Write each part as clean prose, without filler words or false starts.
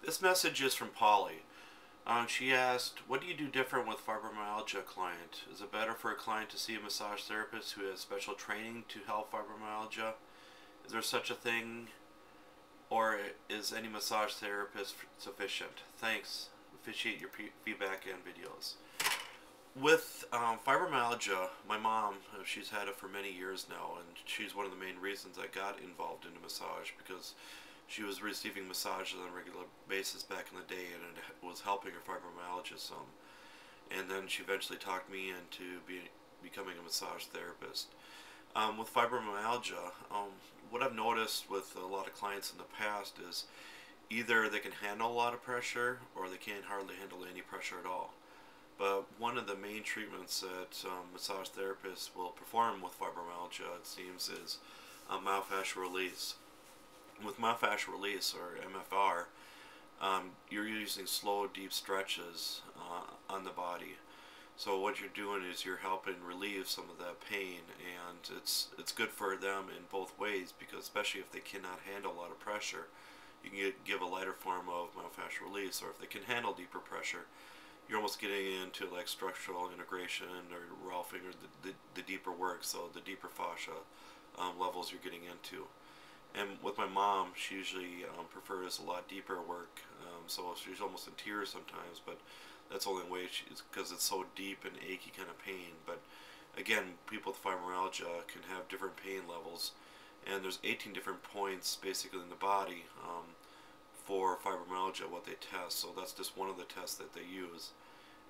This message is from Polly. She asked, what do you do different with fibromyalgia client? Is it better for a client to see a massage therapist who has special training to help fibromyalgia? Is there such a thing, or is any massage therapist sufficient? Thanks. Appreciate your feedback and videos. With fibromyalgia, my mom, she's had it for many years now, and she's one of the main reasons I got involved into massage, because she was receiving massages on a regular basis back in the day, and it was helping her fibromyalgia some. And then she eventually talked me into becoming a massage therapist. With fibromyalgia, what I've noticed with a lot of clients in the past is either they can handle a lot of pressure or they can't hardly handle any pressure at all. But one of the main treatments that massage therapists will perform with fibromyalgia, it seems, is myofascial release. With myofascial release, or MFR, you're using slow, deep stretches on the body. So what you're doing is you're helping relieve some of that pain, and it's good for them in both ways, because especially if they cannot handle a lot of pressure, you can give a lighter form of myofascial release, or if they can handle deeper pressure, you're almost getting into like structural integration or ralphing, or the deeper work, so the deeper fascia levels you're getting into. And with my mom, she usually prefers a lot deeper work, so she's almost in tears sometimes, but that's the only way, because it's so deep and achy kind of pain. But again, people with fibromyalgia can have different pain levels, and there's 18 different points basically in the body for fibromyalgia, what they test, so that's just one of the tests that they use.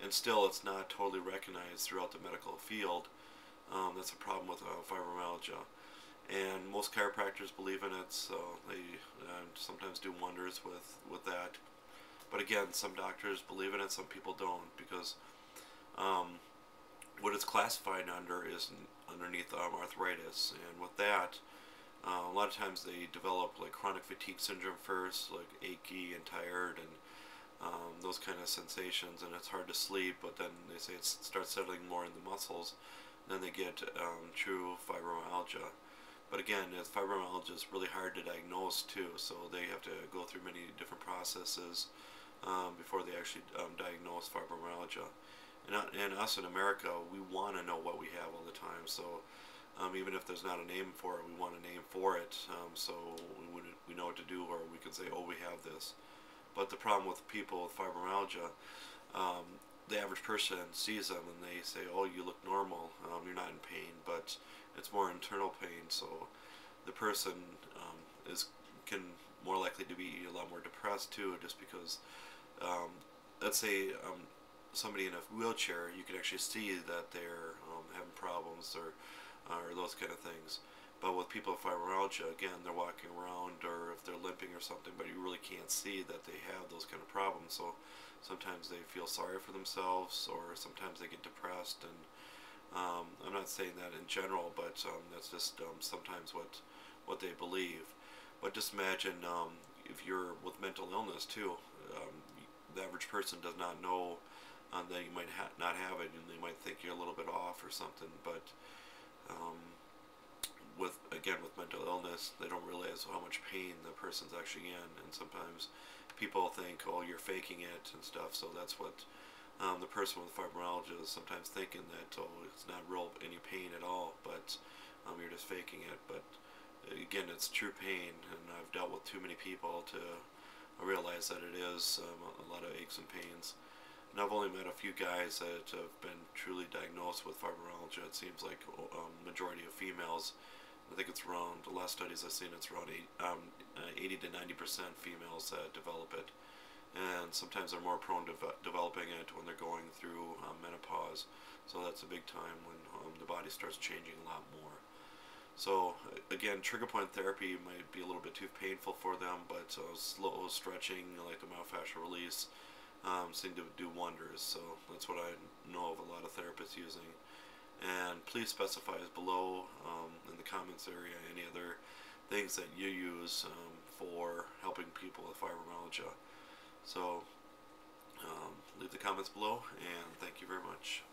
And still, it's not totally recognized throughout the medical field. That's a problem with fibromyalgia. And most chiropractors believe in it, so they sometimes do wonders with that. But again, some doctors believe in it, some people don't, because what it's classified under is underneath arthritis. And with that, a lot of times they develop like chronic fatigue syndrome first, like achy and tired and those kind of sensations, and it's hard to sleep, but then they say it starts settling more in the muscles, then they get true fibromyalgia. But again, fibromyalgia is really hard to diagnose too, so they have to go through many different processes before they actually diagnose fibromyalgia. And us in America, we want to know what we have all the time, so even if there's not a name for it, we want a name for it, so we know what to do, or we can say, oh, we have this. But the problem with people with fibromyalgia, the average person sees them and they say, oh, you look normal, you're not in pain, but it's more internal pain, so the person can more likely to be a lot more depressed too, just because, let's say somebody in a wheelchair, you can actually see that they're having problems or those kind of things. But with people with fibromyalgia, again, they're walking around, or if they're limping or something, but you really can't see that they have those kind of problems. So sometimes they feel sorry for themselves, or sometimes they get depressed. And I'm not saying that in general, but that's just sometimes what they believe. But just imagine if you're with mental illness too. The average person does not know that you might not have it, and they might think you're a little bit off or something. But with mental illness, they don't realize how much pain the person's actually in, and sometimes people think, oh, you're faking it and stuff. So that's what the person with fibromyalgia is sometimes thinking, that, oh, it's not real any pain at all, but you're just faking it. But again, it's true pain, and I've dealt with too many people to realize that it is a lot of aches and pains. And I've only met a few guys that have been truly diagnosed with fibromyalgia. It seems like majority of females. I think it's around, the last studies I've seen, it's around 80 to 90% females that develop it. And sometimes they're more prone to developing it when they're going through menopause. So that's a big time when the body starts changing a lot more. So again, trigger point therapy might be a little bit too painful for them, but slow stretching, like the myofascial release, seem to do wonders. So that's what I know of a lot of therapists using. And please specify below in the comments area any other things that you use for helping people with fibromyalgia. So leave the comments below, and thank you very much.